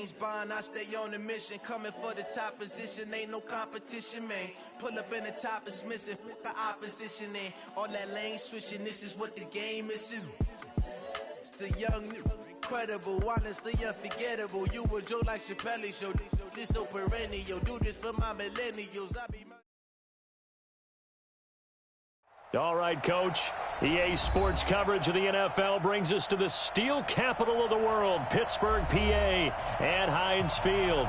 James Bond, I stay on the mission. Coming for the top position, ain't no competition, man. Pull up in the top is missing, the opposition in. All that lane switching, this is what the game is. It's the young, incredible, honestly unforgettable. You a Joe like Chappelle show. This so perennial, do this for my millennials. I be my All right, Coach. EA Sports coverage of the NFL brings us to the steel capital of the world, Pittsburgh, PA, and Heinz Field.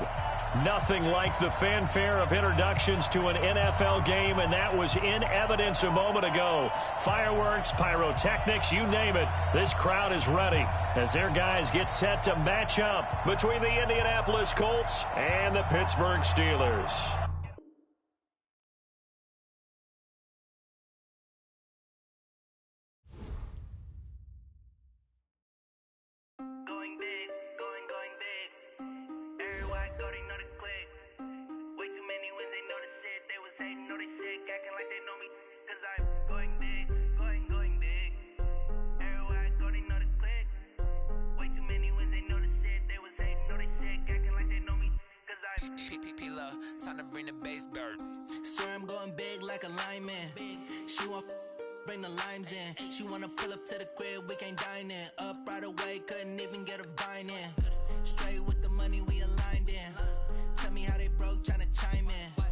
Nothing like the fanfare of introductions to an NFL game, and that was in evidence a moment ago. Fireworks, pyrotechnics, you name it. This crowd is ready as their guys get set to match up between the Indianapolis Colts and the Pittsburgh Steelers. Time to bring the bass bird. Sir, I'm going big like a lineman. She want bring the limes in. She wanna pull up to the crib, we can't dine in. Up right away, couldn't even get a vine in. Straight with the money we aligned in. Tell me how they broke, tryna chime in.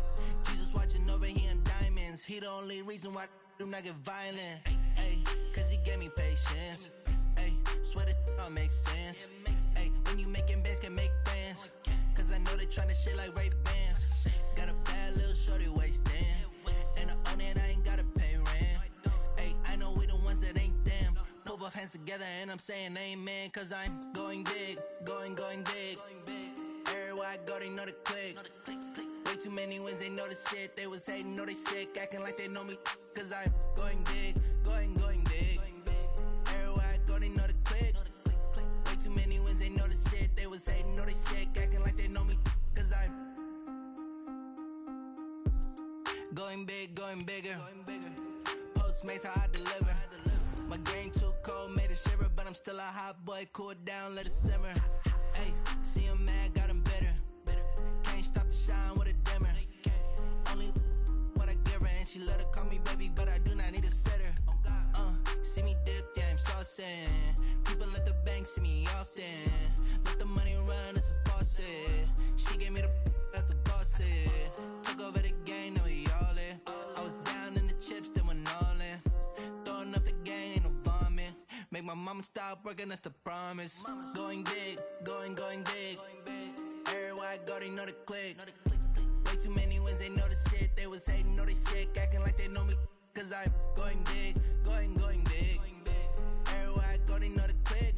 Jesus watching over here in diamonds. He the only reason why I do not get violent. Ay, cause he gave me patience. Ay, swear that all makes sense. Ay, when you making bands can make friends. Cause I know they tryna shit like Ray-Bans. Got a bad little shorty wasting. And I own it, I ain't gotta pay rent. Hey, I know we the ones that ain't them. Put both hands together and I'm saying amen. Cause I'm going big, going big. Everywhere I go, they know the click. Way too many wins, they know the shit. They was hating, know they sick, acting like they know me. Cause I'm going big, going big. Everywhere I go, they know the click. Way too many wins, they know the shit. They was hating, know they sick, acting like they know me. Cause I'm going big, going bigger. Postmates how I deliver. My game too cold, made it shiver, but I'm still a hot boy. Cool it down, let it simmer. Hey, see him mad, got him bitter. Can't stop the shine with a dimmer. Only what I give her, and she let her call me baby, but I do not need a sitter. See me dip, yeah, I'm saucing. People at the bank see me often. Let the money run, it's a faucet. She gave me the that's a bosses. Took over the game, now we all in. I was down in the chips, then went all in. Throwing up the game, ain't no bombing. Make my mama stop working, that's the promise. Going big, going big. Everywhere I go, they know the click. Way too many wins, they know the shit. They was hating, know they sick, acting like they know me. Cause I'm going big, going big. Everywhere I go, they know the click.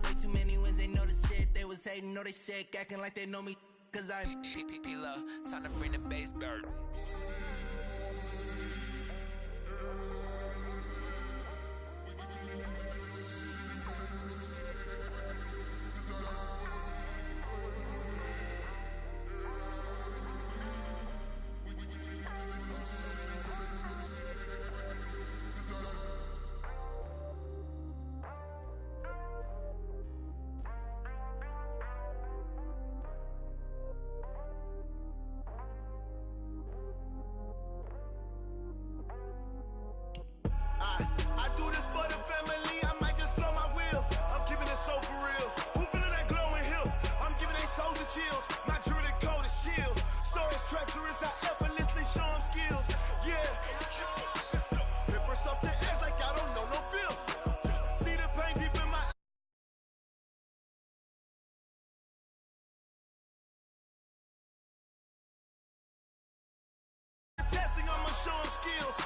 Way too many wins, they know the shit. They was hating, know they sick, acting like they know me. Cause I'm P-P-P-Love, time to bring the bass bird. Chills, my jewelry coat is chill. Stories treacherous, I effortlessly show them skills. Yeah, paper stuff the edge like I don't know no bill. See the pain deep in my testing, I'ma show them skills.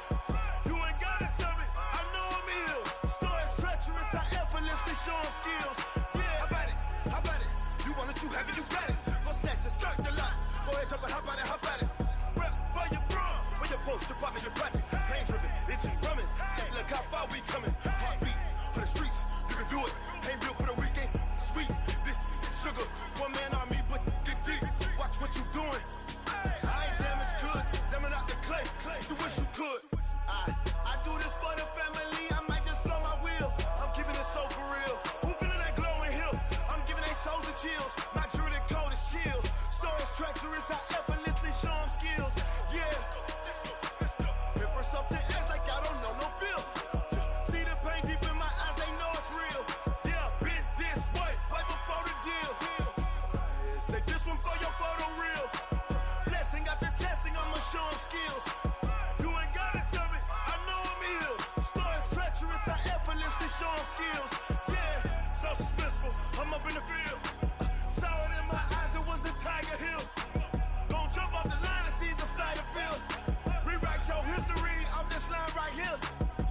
You ain't gotta tell me, I know I'm ill. Stories treacherous, I effortlessly show them skills. Yeah, how about it? You want it, you have it, you got it. Go snatch your skirt the lot. Go ahead, jump it, how about it? Rep for your bra, when your poster popping your projects. Pain driven, itching, drumming. Look how far we coming. Heartbeat for the streets, you can do it. Ain't built for the weekend, sweet. This sugar, one man army, but get deep. Watch what you doing. I ain't damaged goods, damn out the clay. You wish you could. I do this for the family. I might just blow my wheel. I'm keeping it so for real. Who feeling that glowing hill? I'm giving they souls the chills. My jewelry skills. You ain't gotta tell me, I know I'm ill. Stories treacherous, I effortlessly show them skills. Yeah, so suspenseful, I'm up in the field. Saw it in my eyes, it was the Tiger Hill. Gon' jump off the line and see the flight of field. Rewrite your history off this line right here.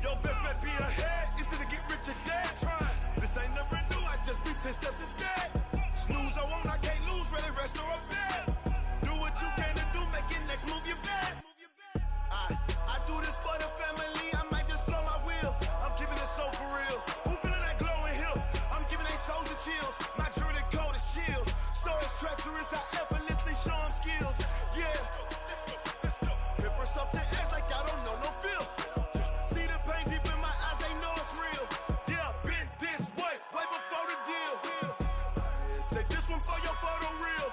Your best bet be ahead, easy to get rich or dead trying. This ain't never new, I just be 10 steps instead. Snooze I won't, I can't lose, ready, rest or I'm dead. Do what you can to do, make your next move your best. I do this for the family, I might just blow my wheel. I'm keeping it so for real. Who feeling that glowing hill? I'm giving they soldier chills. My journey code is chill. Stories treacherous, I effortlessly show them skills. Yeah. Paper stuff the edge like I don't know no feel. See the pain deep in my eyes, they know it's real. Yeah, been this way before the deal. Say this one for your photo reel.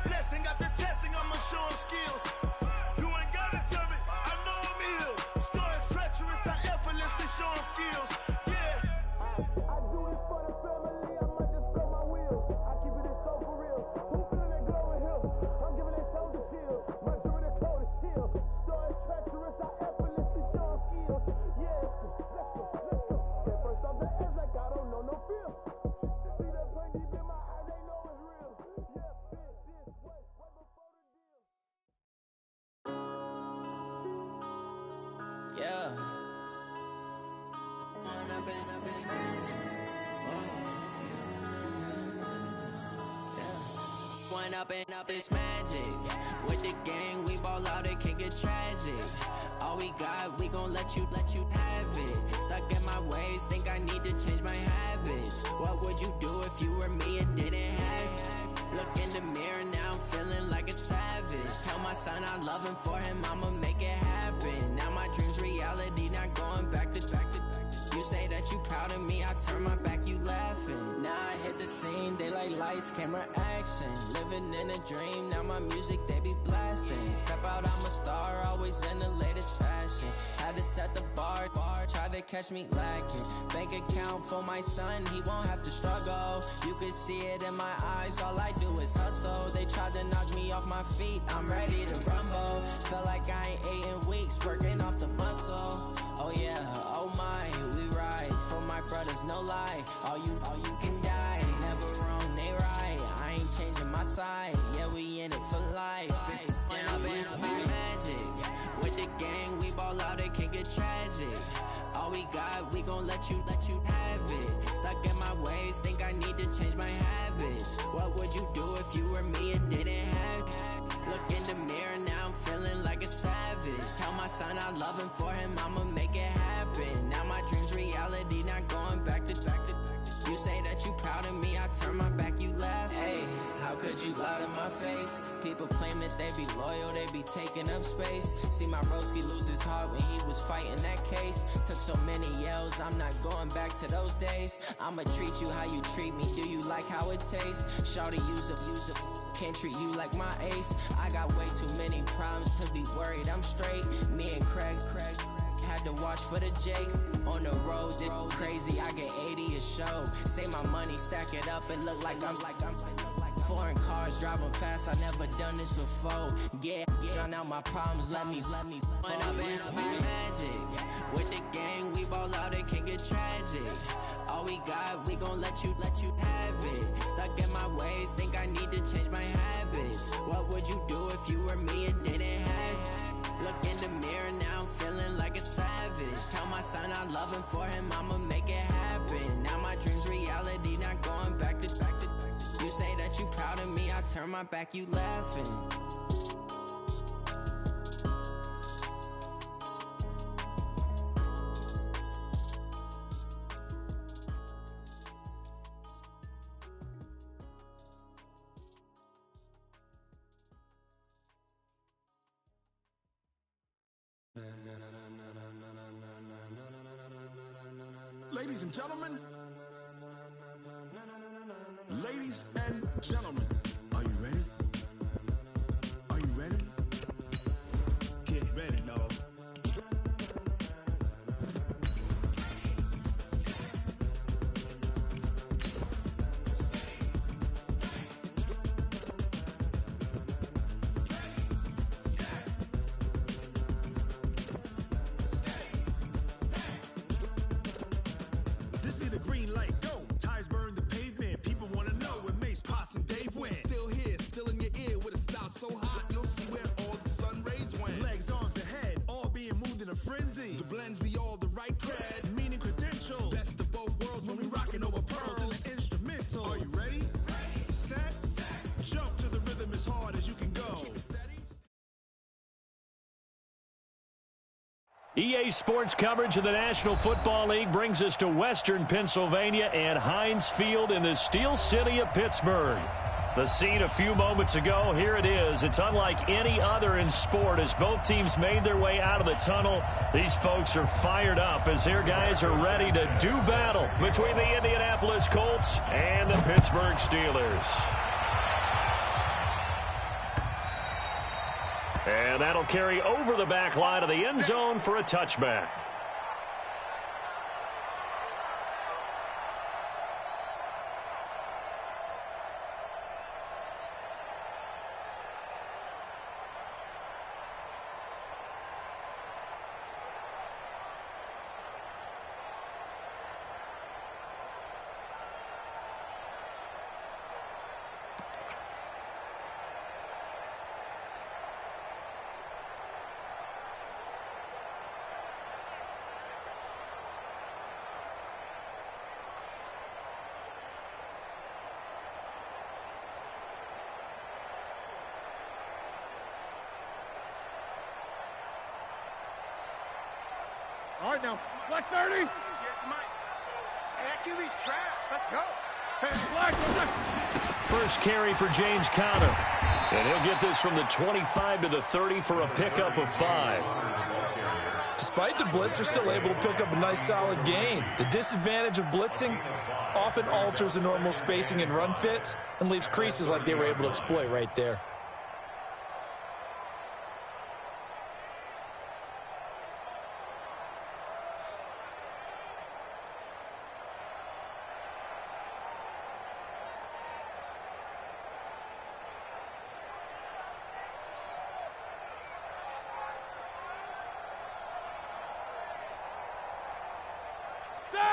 Blessing after testing, I'ma show them skills. You ain't gotta tell me, I know I'm ill. Stories treacherous, I effortlessly show them skills. Yeah. I do this for the family, I might just blow my wheel. I keep it so for real. Who feeling that glowing hill? I'm giving they soldier chills. My journey code is chill. Stories treacherous, I effortlessly show them skills. Yeah. Let's go. Get first off the edge like I don't know no feel. See the pain deep in my eyes, they know it's real. Yeah, been this way before the deal. Yeah. When I've been up this magic. When up is magic. With the gang, we ball out, it can get tragic. All we got, we gon' let you have it. Stuck in my ways, think I need to change my habits. What would you do if you were me and didn't have it? Look in the mirror, now I'm feeling like a savage. Tell my son I love him, for him I'ma make it happen. Now my dream's reality, not going back to. You say that you proud of me, I turn my back, you laughing. Now I hit the scene, they like lights, camera, action. Living in a dream, now my music, they be blasting. Step out, I'm a star, always in the latest fashion. Had to set the bar, try to catch me lacking. Bank account for my son, he won't have to struggle. You can see it in my eyes, all I do is hustle. They tried to knock me off my feet, I'm ready to rumble. Feel like I ain't ate in weeks, working off the muscle. Oh yeah, oh my, we ride for my brothers, no lie. All you can die, never wrong, they right. I ain't changing my side, yeah, we in it for life. When I've been magic. With the gang, we ball out, it can get tragic. All we got, we gon' let you have it. Stuck in my ways, think I need to change my habits. What would you do if you were me and didn't have it? Look in the mirror, now I'm feeling like a savage. Tell my son I love him, for him I'ma make it happen. Now my dream's reality, not going back to. You say that you proud of me, I turn my back, you laugh. Hey, how could you lie to my face? People claim that they be loyal, they be taking up space. See my broski lose his heart when he was fighting that case. Took so many yells, I'm not going back to those days. I'ma treat you how you treat me, do you like how it tastes? Shawty, use up, can't treat you like my ace. I got way too many problems to be worried, I'm straight. Me and Craig had to watch for the Jakes. On the road, this crazy, I get 80 a show. Say my money, stack it up, it look like I'm foreign cars, driving fast, I never done this before. Yeah, drown out my problems, let me When I've been magic. With the gang, we ball out, it can get tragic. All we got, we gon' let you have it. Stuck in my ways, think I need to change my habits. What would you do if you were me and didn't have it? Look in the mirror, now I'm feeling like a savage. Tell my son I love him, for him I'ma make it happen. Now my dream's reality, not going back to. You say that you proud of me, I turn my back, you laughing. Ladies and gentlemen, ladies and gentlemen, are you ready? Are you ready? Get ready, dog. EA Sports coverage of the National Football League brings us to Western Pennsylvania and Heinz Field in the Steel City of Pittsburgh. The scene a few moments ago, here it is. It's unlike any other in sport as both teams made their way out of the tunnel. These folks are fired up as their guys are ready to do battle between the Indianapolis Colts and the Pittsburgh Steelers. And that'll carry over the back line of the end zone for a touchback. All right, now, black 30. Yeah, Mike. Hey, that QB's trash. Let's go. Hey, Black. First carry for James Conner. And he'll get this from the 25 to the 30 for a pickup of 5. Despite the blitz, they're still able to pick up a nice solid gain. The disadvantage of blitzing often alters the normal spacing and run fits and leaves creases like they were able to exploit right there.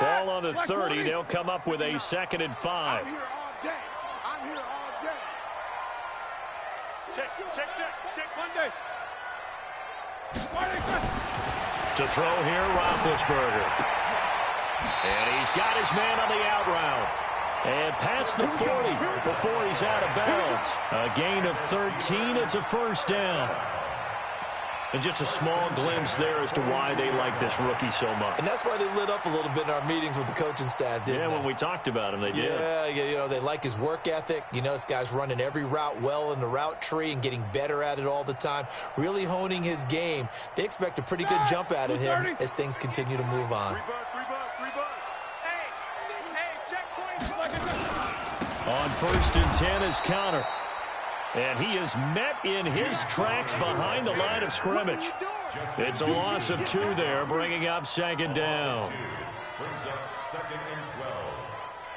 Ball on the 30. They'll come up with a 2nd and 5. I'm here all day. I'm here all day. Check. Monday. To throw here, Roethlisberger. And he's got his man on the out route. And past the 40 before he's out of bounds. A gain of 13. It's a first down. And just a small glimpse there as to why they like this rookie so much. And that's why they lit up a little bit in our meetings with the coaching staff, didn't they? Yeah, when we talked about him, they did. Yeah, you know, they like his work ethic. You know, this guy's running every route well in the route tree and getting better at it all the time, really honing his game. They expect a pretty good jump out of him as things continue to move on. 3 bucks. Hey, check 20. On 1st and 10 is Conner. And he is met in his tracks behind the line of scrimmage. It's a loss of 2 there, bringing up 2nd down. Brings up 2nd and 12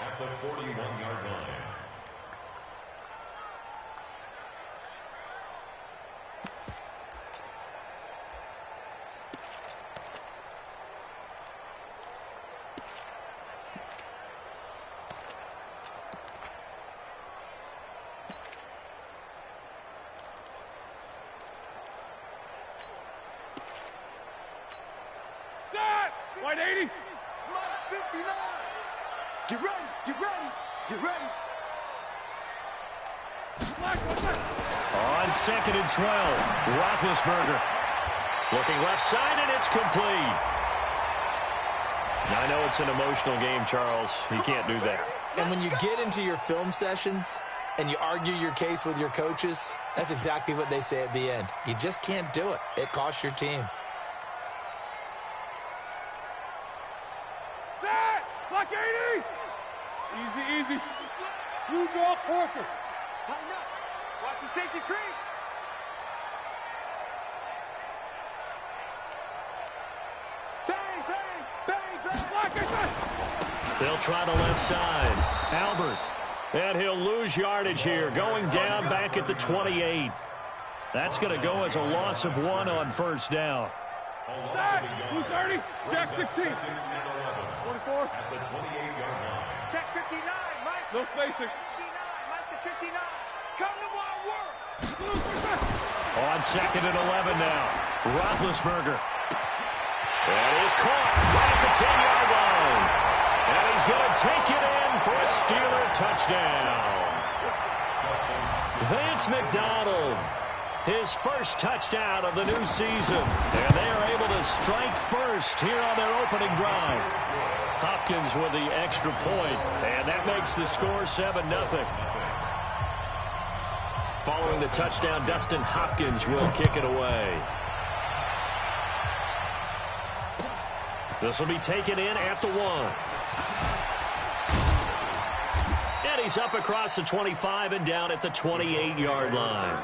at the 41-yard line. White 80. Mike 59. Get ready. Black. On 2nd and 12, Roethlisberger. Looking left side, and it's complete. Now, I know it's an emotional game, Charles. You can't do that. And when you get into your film sessions and you argue your case with your coaches, that's exactly what they say at the end. You just can't do it. It costs your team. Black 80. Easy. You draw corker. Tighten up. Watch the safety creep. Bang. Black. They'll try the left side. Albert. And he'll lose yardage here, going down back at the 28. That's going to go as a loss of 1 on 1st down. Back. 230. Jack 16. 24. At the 28-yard line. Check 59, Mike. No spacing. 59, Mike to 59. Come to my work. On 2nd and 11 now. Roethlisberger. That is caught right at the 10-yard line. And he's going to take it in for a Steeler touchdown. Vance McDonald His first touchdown of the new season. And they are able to strike first here on their opening drive. Hopkins with the extra point, and that makes the score 7-0. Following the touchdown, Dustin Hopkins will kick it away. This will be taken in at the 1. And he's up across the 25 and down at the 28-yard line.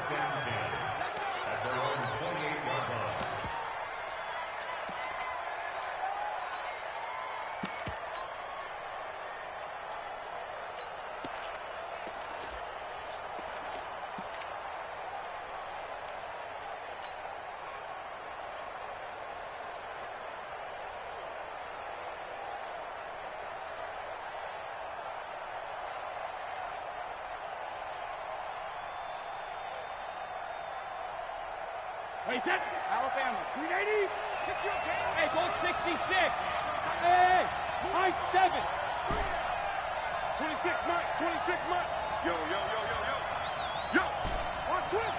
Wait, set. Alabama, 380. Hey, goal 66. Hey, high 7. 26, Mike. 26, Mike. Yo. Watch twist.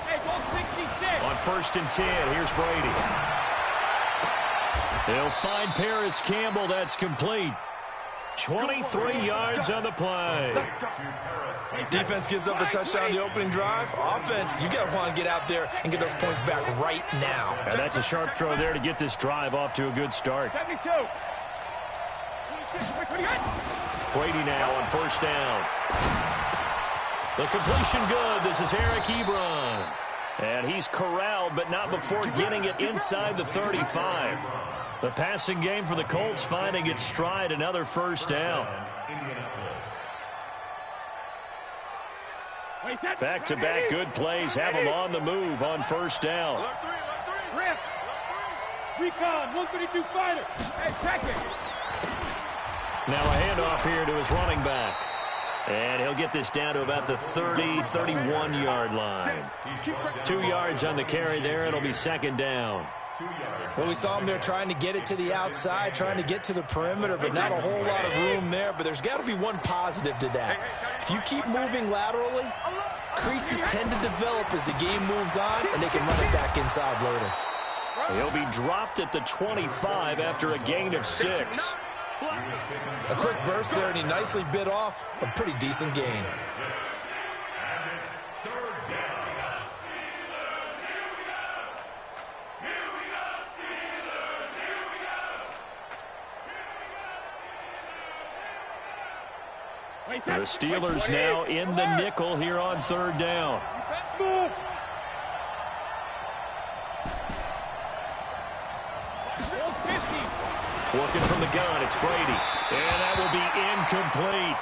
Hey, goal 66. On 1st and 10, here's Brady. They'll find Paris Campbell. That's complete. 23 yards on the play. Defense gives up a touchdown the opening drive. Offense, you got to want to get out there and get those points back right now. And that's a sharp throw there to get this drive off to a good start. 72. Brady now on 1st down. The completion good. This is Eric Ebron. And he's corralled, but not before getting it inside the 35. The passing game for the Colts finding its stride, another 1st down. Back-to-back good plays have them on the move on 1st down. Rip. Recon, 132 fighter. Hey, check it. Now a handoff here to his running back. And he'll get this down to about the 31-yard line. 2 yards on the carry there. It'll be 2nd down. Well, we saw him there trying to get it to the outside, trying to get to the perimeter, but not a whole lot of room there. But there's got to be one positive to that. If you keep moving laterally, creases tend to develop as the game moves on, and they can run it back inside later. He'll be dropped at the 25 after a gain of 6. A quick burst there, and he nicely bit off a pretty decent gain. The Steelers now in the nickel here on 3rd down. Working from the gun, it's Brady. And that will be incomplete.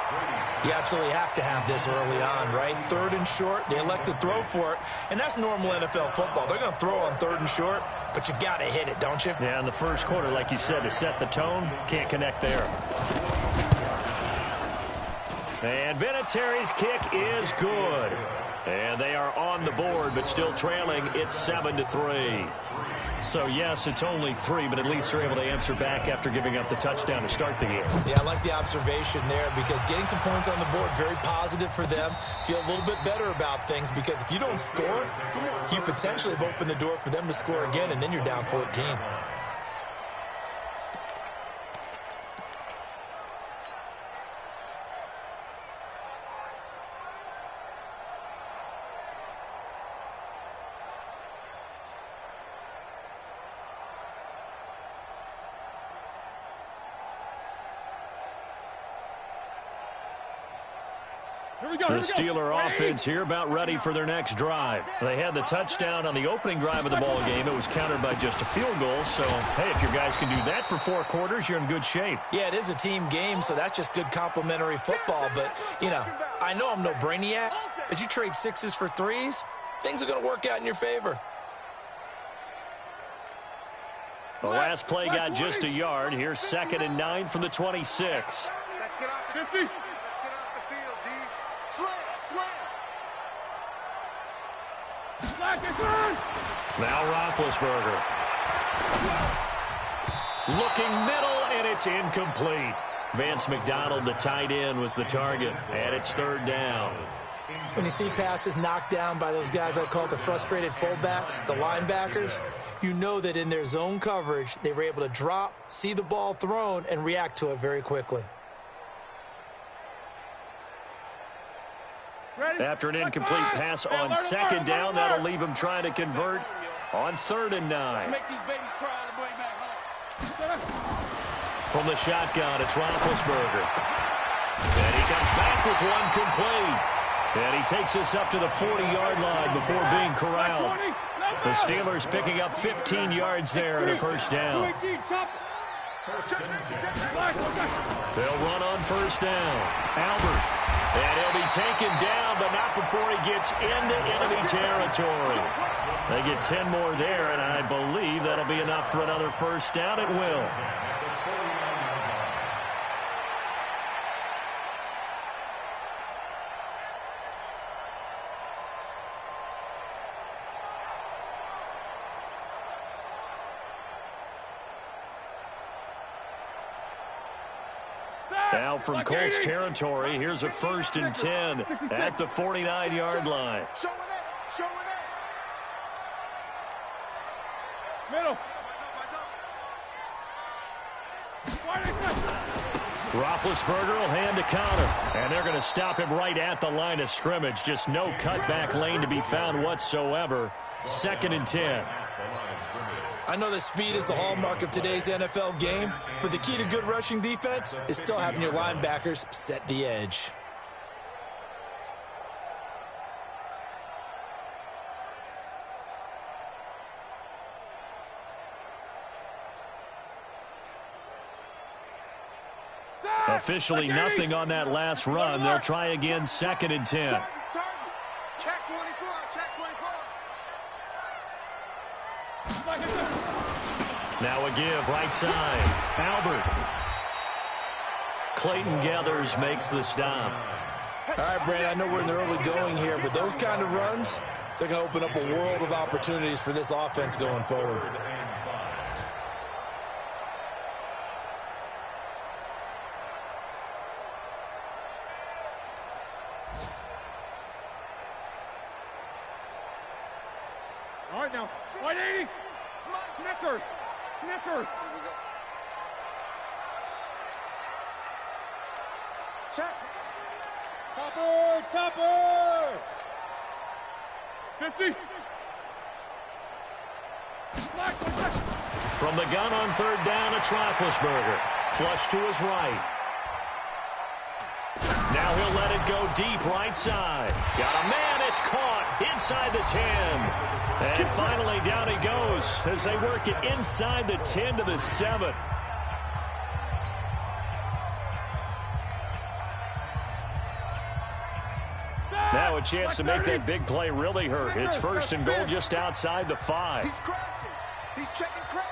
You absolutely have to have this early on, right? 3rd and short, they elect to throw for it, and that's normal NFL football. They're going to throw on 3rd and short, but you've got to hit it, don't you? Yeah, in the first quarter, like you said, to set the tone, can't connect there. And Vinatieri's kick is good. And they are on the board, but still trailing. It's 7-3. So, yes, it's only 3, but at least they're able to answer back after giving up the touchdown to start the game. Yeah, I like the observation there because getting some points on the board, very positive for them. Feel a little bit better about things because if you don't score, you potentially have opened the door for them to score again, and then you're down 14. The Steeler offense here about ready for their next drive. They had the touchdown on the opening drive of the ball game. It was countered by just a field goal. So, hey, if your guys can do that for 4 quarters, you're in good shape. Yeah, it is a team game, so that's just good complimentary football. But, you know, I know I'm no brainiac, but you trade 6s for 3s, things are going to work out in your favor. The last play got just a yard. Here's 2nd and 9 from the 26. Let's get off the 50. Now Roethlisberger. Looking middle, and it's incomplete. Vance McDonald, the tight end, was the target, and it's 3rd down. When you see passes knocked down by those guys I call the frustrated fullbacks, the linebackers, you know that in their zone coverage, they were able to drop, see the ball thrown, and react to it very quickly. After an incomplete pass on second down, that'll leave him trying to convert on 3rd and 9. From the shotgun, it's Roethlisberger. And he comes back with one complete. And he takes us up to the 40-yard line before being corralled. The Steelers picking up 15 yards there and a first down. They'll run on first down. Albert. And he'll be taken down, but not before he gets into enemy territory. They get 10 more there, and I believe that'll be enough for another first down. It will. Now from Colts territory, here's a 1st and 10 at the 49-yard line. Middle. Roethlisberger will hand to counter, and they're going to stop him right at the line of scrimmage. Just no cutback lane to be found whatsoever. 2nd and 10. I know that speed is the hallmark of today's NFL game, but the key to good rushing defense is still having your linebackers set the edge. Officially nothing on that last run. They'll try again, 2nd and 10. Check 24, check 24. Now a give, right side. Albert. Clayton Gathers makes the stop. All right, Brandon, I know we're in the early going here, but those kind of runs, they're going to open up a world of opportunities for this offense going forward. All right, now, 180. Snickers. Snickers. Check. Topper. Topper. 50. From the gun on 3rd down, it's Roethlisberger. Flush to his right. Now he'll let it go deep right side. Got a man, it's caught inside the 10. And finally down he goes as they work it inside the 10 to the 7. Now a chance to make that big play really hurt. It's 1st and goal just outside the 5. He's crashing. He's checking crash.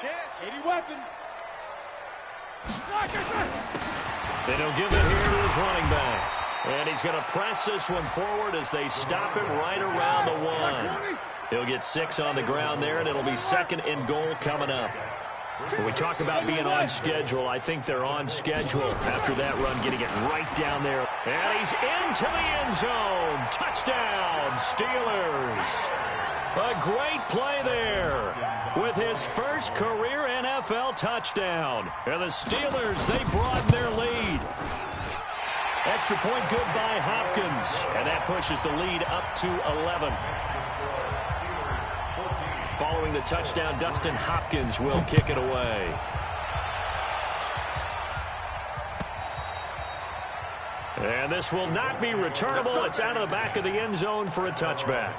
Chance. 80 weapon. They don't give it here to his running back. And he's going to press this one forward as they stop him right around the 1. He'll get 6 on the ground there, and it'll be 2nd and goal coming up. When we talk about being on schedule, I think they're on schedule after that run, getting it right down there. And he's into the end zone. Touchdown, Steelers. A great play there with his first career NFL touchdown. And the Steelers, they broaden their lead. Extra point good by Hopkins. And that pushes the lead up to 11. Following the touchdown, Dustin Hopkins will kick it away. And this will not be returnable. It's out of the back of the end zone for a touchback.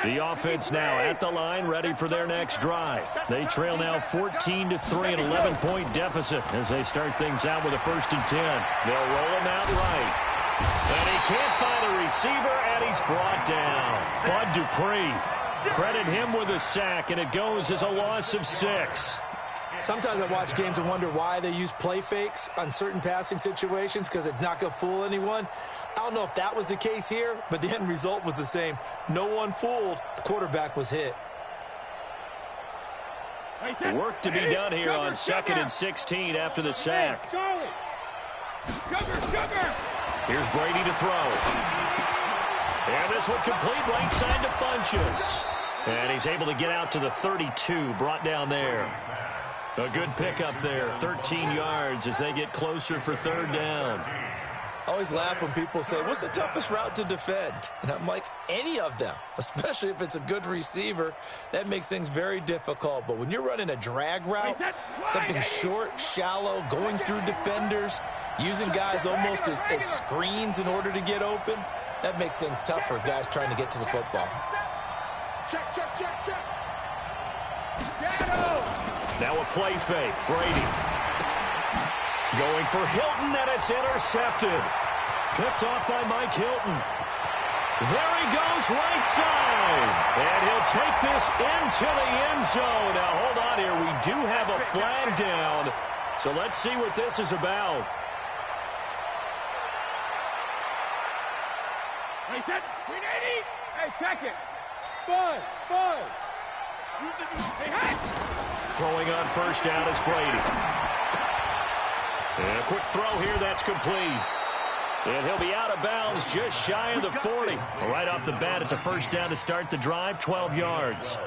The offense now at the line, ready for their next drive. They trail now 14-3, an 11-point deficit as they start things out with a 1st and 10. They'll roll him out right. And he can't find a receiver, and he's brought down. Bud Dupree. Credit him with a sack, and it goes as a loss of 6. Sometimes I watch games and wonder why they use play fakes on certain passing situations because it's not going to fool anyone. I don't know if that was the case here, but the end result was the same. No one fooled. The quarterback was hit. Work to be done here on 2nd and 16 after the sack. Here's Brady to throw. And this one complete right side to Funchess. And he's able to get out to the 32, brought down there. A good pickup there, 13 yards as they get closer for 3rd down. I always laugh when people say, what's the toughest route to defend? And I'm like, any of them, especially if it's a good receiver. That makes things very difficult. But when you're running a drag route, something short, shallow, going through defenders, using guys almost as screens in order to get open, that makes things tough for guys trying to get to the football. Check. Now a play fake. Brady going for Hilton, and it's intercepted. Picked off by Mike Hilton. There he goes, right side. And he'll take this into the end zone. Now, hold on here. We do have a flag down. So let's see what this is about. Hey, set. 380. Hey, check it. Buzz. Hey, hey. Throwing on 1st down is Brady. And a quick throw here, that's complete. And he'll be out of bounds just shy of the 40. Right off the bat, it's a 1st down to start the drive, 12 yards.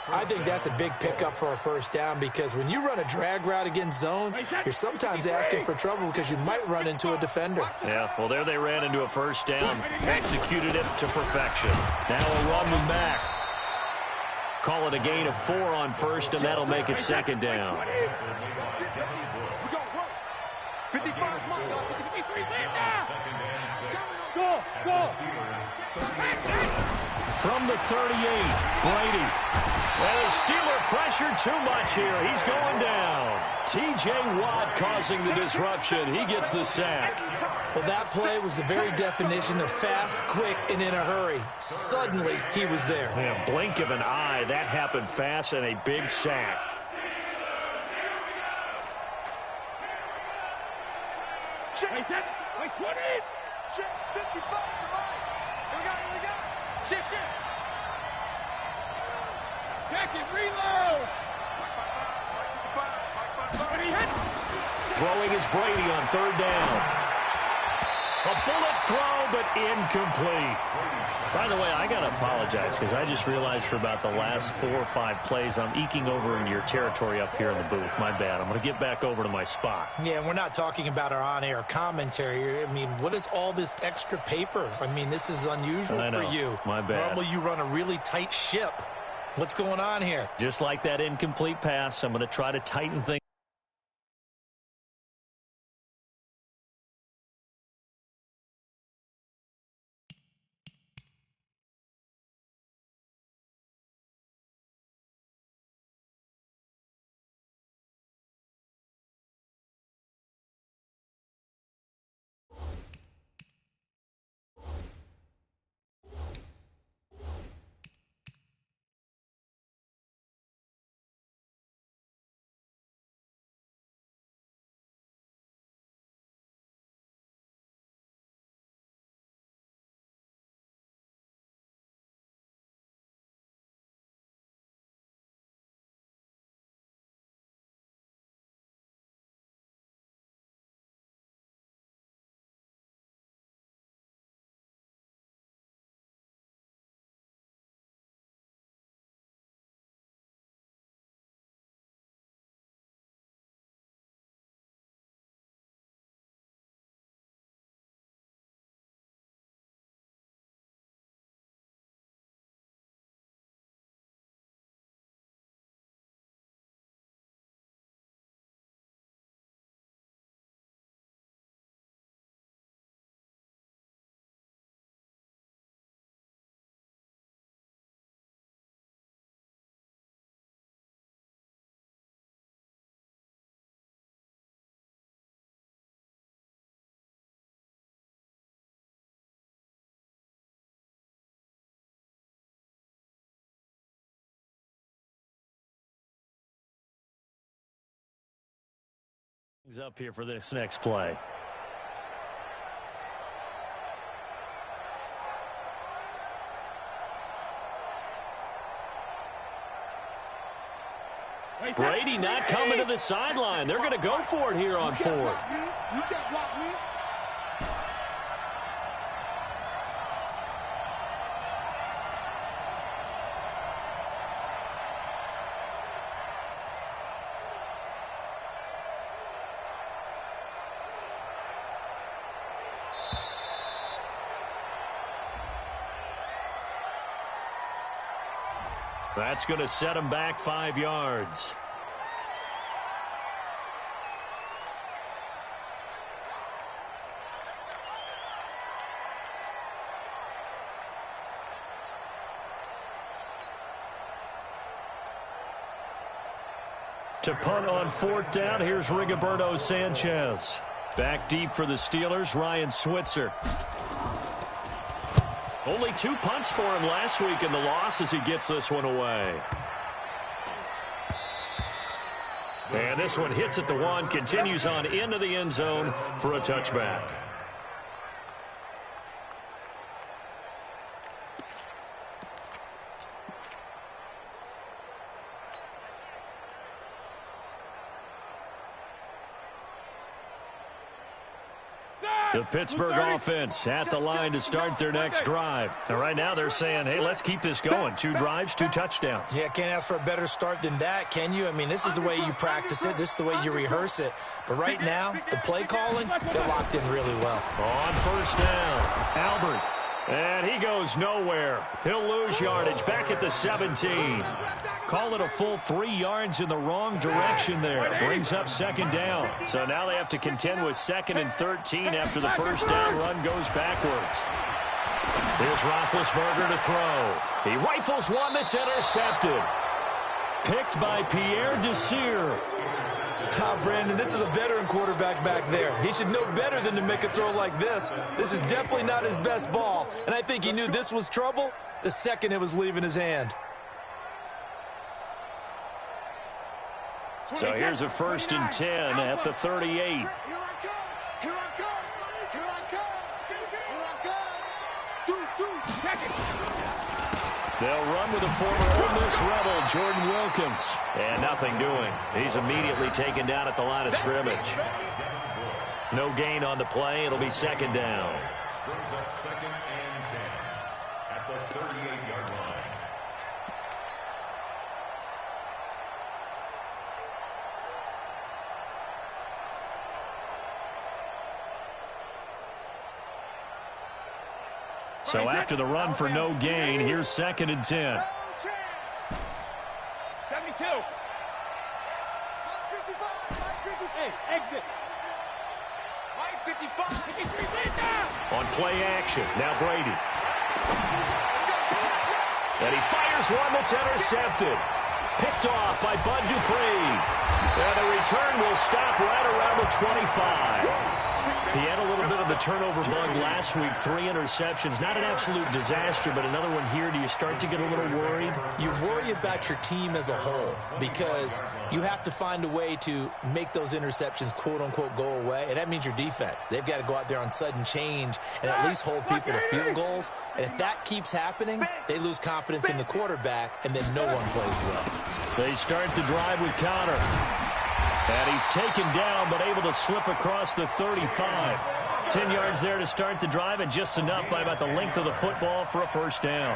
I think that's a big pickup for a 1st down because when you run a drag route against zone, you're sometimes asking for trouble because you might run into a defender. Yeah, well, there they ran into a 1st down, executed it to perfection. Now a run with Mack. Call it a gain of 4 on 1st, and that'll make it 2nd down. From the 38, Brady. And the Steeler pressure too much here. He's going down. T.J. Watt causing the disruption. He gets the sack. Well, that play was the very definition of fast, quick, and in a hurry. Suddenly, he was there. Yeah, blink of an eye. That happened fast and a big sack. Check. Wait, 20. Check. 55 to right. Here we go. Shift. Check it. Reload. Throwing is Brady on 3rd down. A bullet throw, but incomplete. By the way, I got to apologize because I just realized for about the last 4 or 5 plays, I'm eking over into your territory up here in the booth. My bad. I'm going to get back over to my spot. Yeah, we're not talking about our on-air commentary. I mean, what is all this extra paper? I mean, this is unusual for you. My bad. Normally, you run a really tight ship. What's going on here? Just like that incomplete pass, I'm going to try to tighten things. He's up here for this next play. Brady not coming to the sideline. They're going to go for it here on fourth. You can't block me. That's going to set him back 5 yards. To punt on fourth down, here's Rigoberto Sanchez. Back deep for the Steelers, Ryan Switzer. Only 2 punts for him last week in the loss as he gets this one away. And this one hits at the 1, continues on into the end zone for a touchback. The Pittsburgh offense at the line to start their next drive. And right now they're saying, hey, let's keep this going. 2 drives, 2 touchdowns. Yeah, can't ask for a better start than that, can you? I mean, this is the way you practice it. This is the way you rehearse it. But right now, the play calling, they're locked in really well. On first down, Albert. And he goes nowhere. He'll lose yardage back at the 17. Call it a full 3 yards in the wrong direction there. Brings up second down. So now they have to contend with 2nd and 13 after the first down run goes backwards. Here's Roethlisberger to throw. He rifles one that's intercepted. Picked by Pierre Desir. Brandon, this is a veteran quarterback back there. He should know better than to make a throw like this. This is definitely not his best ball, and I think he knew this was trouble the second it was leaving his hand. So here's a 1st and 10 at the 38. They'll run with a former Ole Miss Rebel, Jordan Wilkins. And nothing doing. He's immediately taken down at the line of scrimmage. No gain on the play. It'll be 2nd down. Brings up 2nd and 10 at the 38-yard line. So after the run for no gain, here's 2nd and 10. 72. 555. Hey, exit. 555. On play action, now Brady. And he fires one that's intercepted. Picked off by Bud Dupree. And the return will stop right around the 25. He had a little bit of the turnover bug last week, 3 interceptions. Not an absolute disaster, but another one here. Do you start to get a little worried? You worry about your team as a whole because you have to find a way to make those interceptions, quote-unquote, go away, and that means your defense. They've got to go out there on sudden change and at least hold people to field goals. And if that keeps happening, they lose confidence in the quarterback, and then no one plays well. They start the drive with Connor. And he's taken down, but able to slip across the 35. 10 yards there to start the drive, and just enough by about the length of the football for a first down.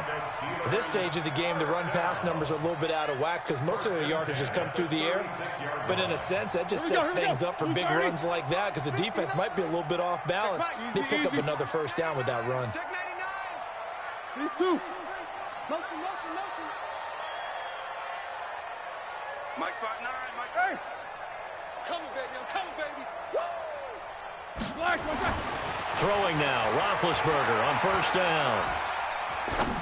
At this stage of the game, the run-pass numbers are a little bit out of whack because most of the yardage has come through the air. But in a sense, that just sets things up for big runs like that because the defense might be a little bit off balance. They pick up another first down with that run. Check 99. 2. Motion. Mike spot 9. Mike. Hey. Coming, baby. I'm coming, baby. Woo! Throwing now, Roethlisberger on first down.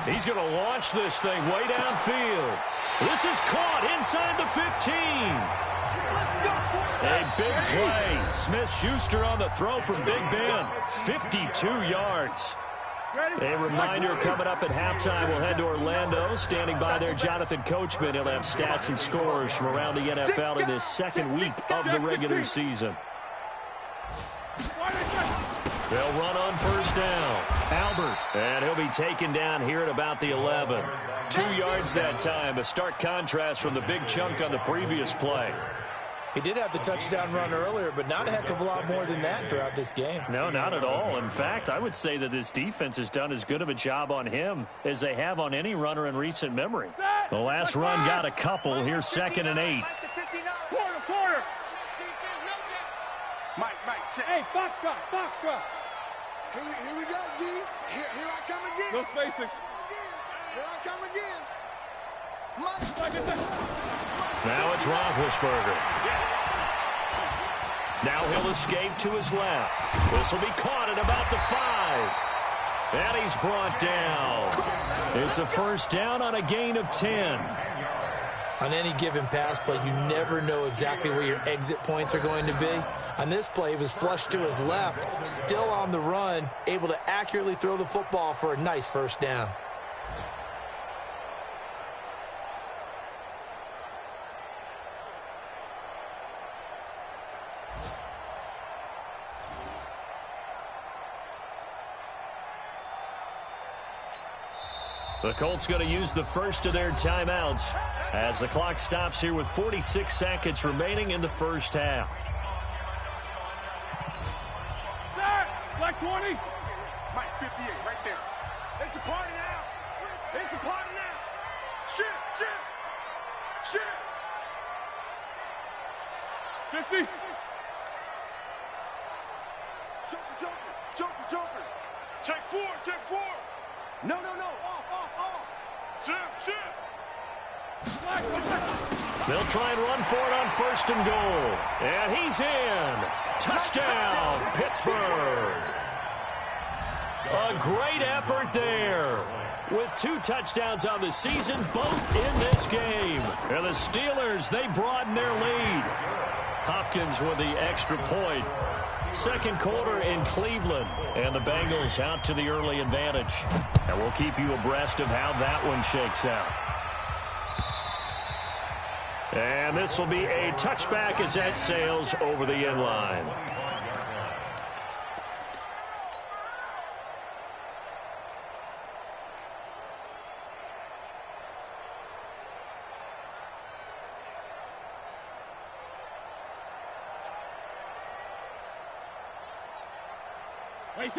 He's going to launch this thing way downfield. This is caught inside the 15. A big play. Smith-Schuster on the throw from Big Ben. 52 yards. A reminder coming up at halftime, we'll head to Orlando. Standing by there, Jonathan Coachman. He'll have stats and scores from around the NFL in this second week of the regular season. They'll run on first down. Albert. And he'll be taken down here at about the 11. 2 yards that time. A stark contrast from the big chunk on the previous play. He did have the touchdown run earlier, but not a heck of a lot more than that throughout this game. No, not at all. In fact, I would say that this defense has done as good of a job on him as they have on any runner in recent memory. The last run got a couple. Here's 2nd and 8. Quarter. Mike, check. Hey, Foxtrot. Here we go, D. Here I come again. No spacing. Here I come again. Now it's Roethlisberger. Now he'll escape to his left. This will be caught at about the 5. And he's brought down. It's a first down on a gain of 10. On any given pass play, you never know exactly where your exit points are going to be. On this play, he was flushed to his left, still on the run, able to accurately throw the football for a nice first down. The Colts going to use the first of their timeouts as the clock stops here with 46 seconds remaining in the first half. Black 20. Mike 58 right there. It's a party now. It's a party now. Shit. 50. Jumper. Take four. No. Off. Shit. They'll try and run for it on 1st and goal. And he's in. Touchdown, Pittsburgh. A great effort there. With 2 touchdowns on the season, both in this game. And the Steelers, they broaden their lead. Hopkins with the extra point. Second quarter in Cleveland, and the Bengals out to the early advantage. And we'll keep you abreast of how that one shakes out. And this will be a touchback as that sails over the end line.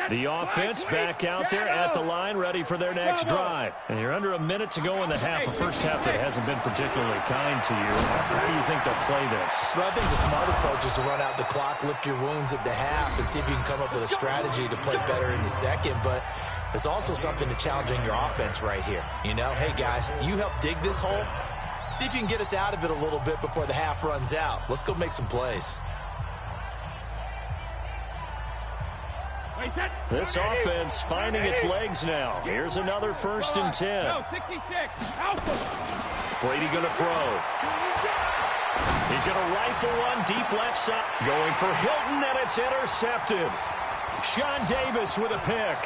The offense back out there at the line, ready for their next drive. And you're under a minute to go in the half, a first half that hasn't been particularly kind to you. How do you think they'll play this? Well, I think the smart approach is to run out the clock, lick your wounds at the half, and see if you can come up with a strategy to play better in the second. But there's also something to challenging your offense right here. You know, hey, guys, you help dig this hole. See if you can get us out of it a little bit before the half runs out. Let's go make some plays. This offense finding its legs now. Here's another 1st and 10. Brady going to throw. He's going to rifle one deep left side. Going for Hilton, and it's intercepted. Sean Davis with a pick.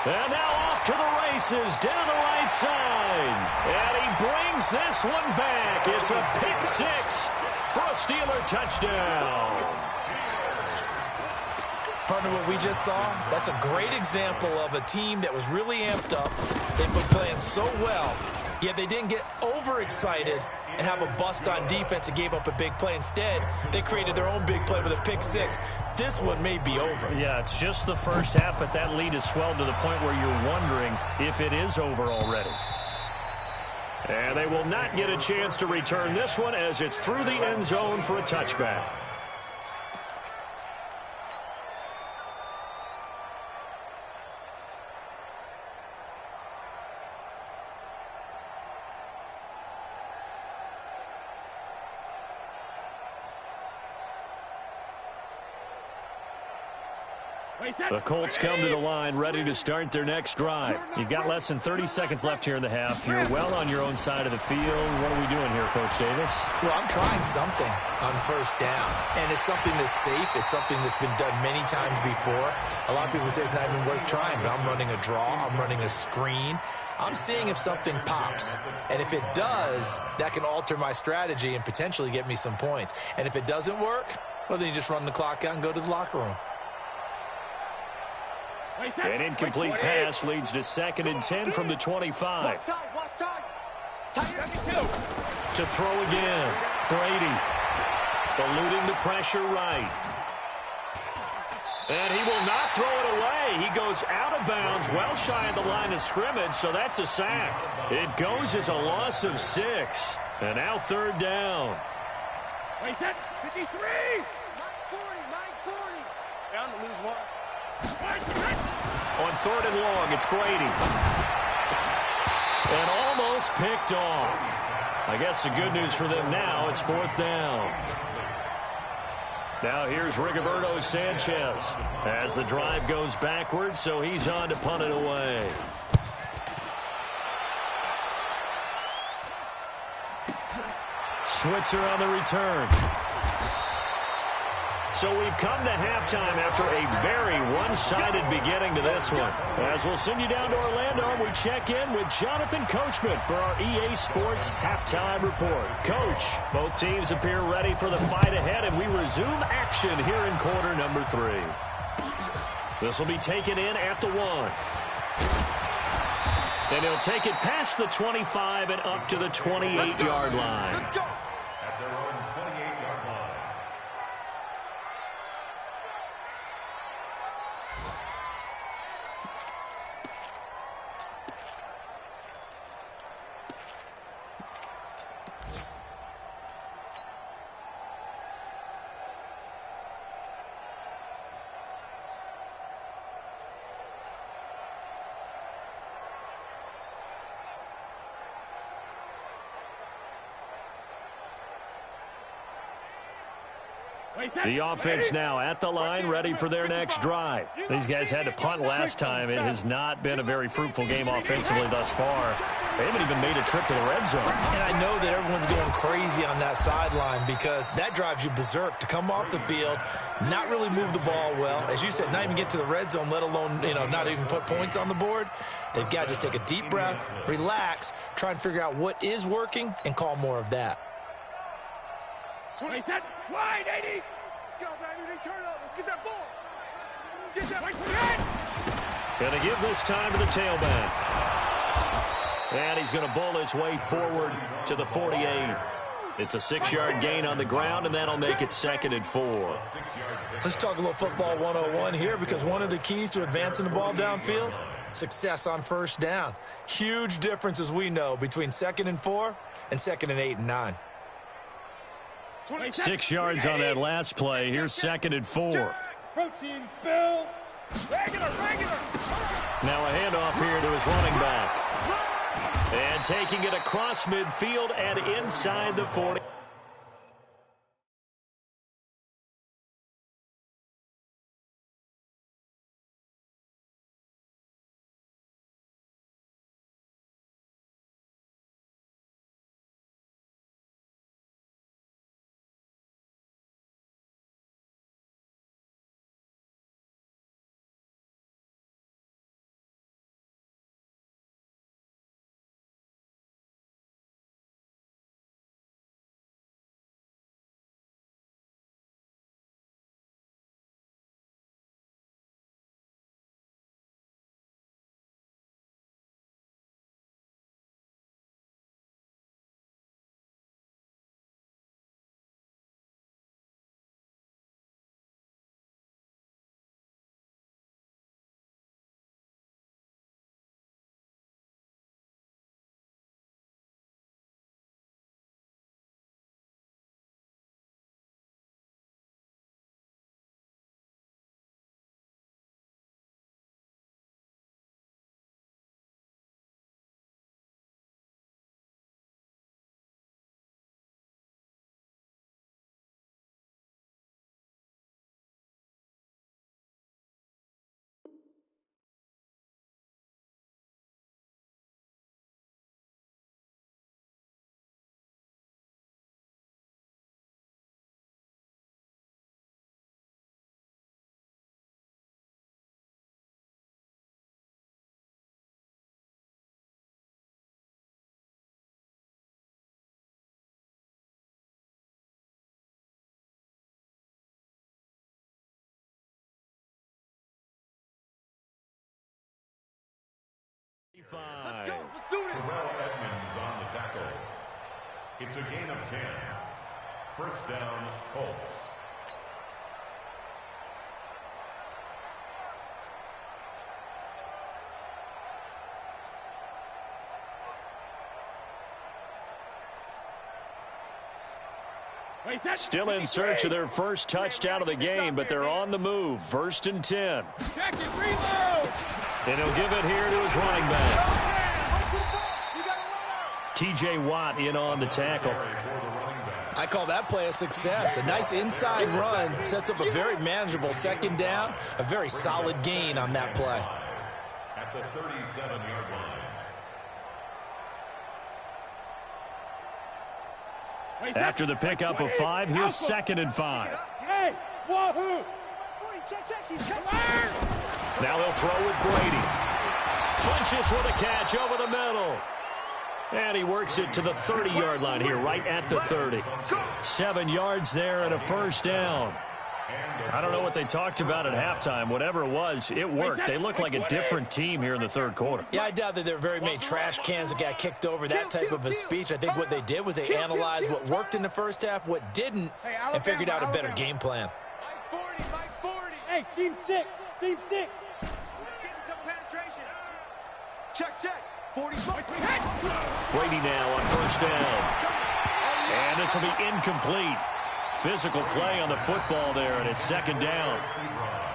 And now off to the races, down the right side. And he brings this one back. It's a pick 6. For a Steeler touchdown. Partner, what we just saw, that's a great example of a team that was really amped up. They've been playing so well, yet they didn't get overexcited and have a bust on defense and gave up a big play. Instead, they created their own big play with a pick 6. This one may be over. Yeah, it's just the first half, but that lead has swelled to the point where you're wondering if it is over already. And they will not get a chance to return this one as it's through the end zone for a touchback. The Colts come to the line ready to start their next drive. You've got less than 30 seconds left here in the half. You're well on your own side of the field. What are we doing here, Coach Davis? Well, I'm trying something on first down, and it's something that's safe. It's something that's been done many times before. A lot of people say it's not even worth trying, but I'm running a draw. I'm running a screen. I'm seeing if something pops, and if it does, that can alter my strategy and potentially get me some points. And if it doesn't work, well, then you just run the clock out and go to the locker room. An incomplete pass leads to 2nd and 10 from the 25. To throw again. Brady eluding the pressure right. And he will not throw it away. He goes out of bounds, well shy of the line of scrimmage, so that's a sack. It goes as a loss of 6. And now 3rd down. 53! 940! Down to lose one. On 3rd and long, it's Brady. And almost picked off. I guess the good news for them now, it's 4th down. Now here's Rigoberto Sanchez as the drive goes backwards, so he's on to punt it away. Switzer on the return. So we've come to halftime after a very one-sided beginning to this one. As we'll send you down to Orlando, we check in with Jonathan Coachman for our EA Sports Halftime Report. Coach, both teams appear ready for the fight ahead, and we resume action here in quarter number 3. This will be taken in at the 1. And he'll take it past the 25 and up to the 28-yard line. At their own 28-yard line. The offense now at the line, ready for their next drive. These guys had to punt last time. It has not been a very fruitful game offensively thus far. They haven't even made a trip to the red zone. And I know that everyone's going crazy on that sideline because that drives you berserk to come off the field, not really move the ball well. As you said, not even get to the red zone, let alone, not even put points on the board. They've got to just take a deep breath, relax, try and figure out what is working and call more of that. 20, 10, wide, 80. Let's go, baby. They turn up. Let's get that ball. Let's get that ball. Going to give this time to the tailback. And he's going to bull his way forward to the 48. It's a 6-yard gain on the ground, and that'll make it 2nd and 4. Let's talk a little football 101 here because one of the keys to advancing the ball downfield, success on first down. Huge difference, as we know, between 2nd and 4 and 2nd and 8 and 9. 6 yards on that last play. Here's 2nd and 4. Protein spill. Regular. Now a handoff here to his running back. And taking it across midfield and inside the 40. on the tackle. It's a gain of 10. First down, Colts. Still in search of their first touchdown of the game, but they're on the move. 1st and 10. Check it, reload. And he'll give it here to his running back. T.J. Watt in on the tackle. I call that play a success. A nice inside run sets up a very manageable 2nd down. A very solid gain on that play. At the 37-yard line. After the pickup of 5, here's 2nd and 5. Hey, wahoo! Now they'll throw with Brady. Funches with a catch over the middle. And he works it to the 30-yard line here, right at the 30. 7 yards there and a 1st down. I don't know what they talked about at halftime. Whatever it was, it worked. They look like a different team here in the 3rd quarter. Yeah, I doubt that there were very many trash cans that got kicked over, that type of a speech. I think what they did was they analyzed what worked in the first half, what didn't, and figured out a better game plan. Hey, seam 6. Seam 6. Getting some penetration. Check. 40. Brady now on 1st down. And this will be incomplete. Physical play on the football there, and it's 2nd down.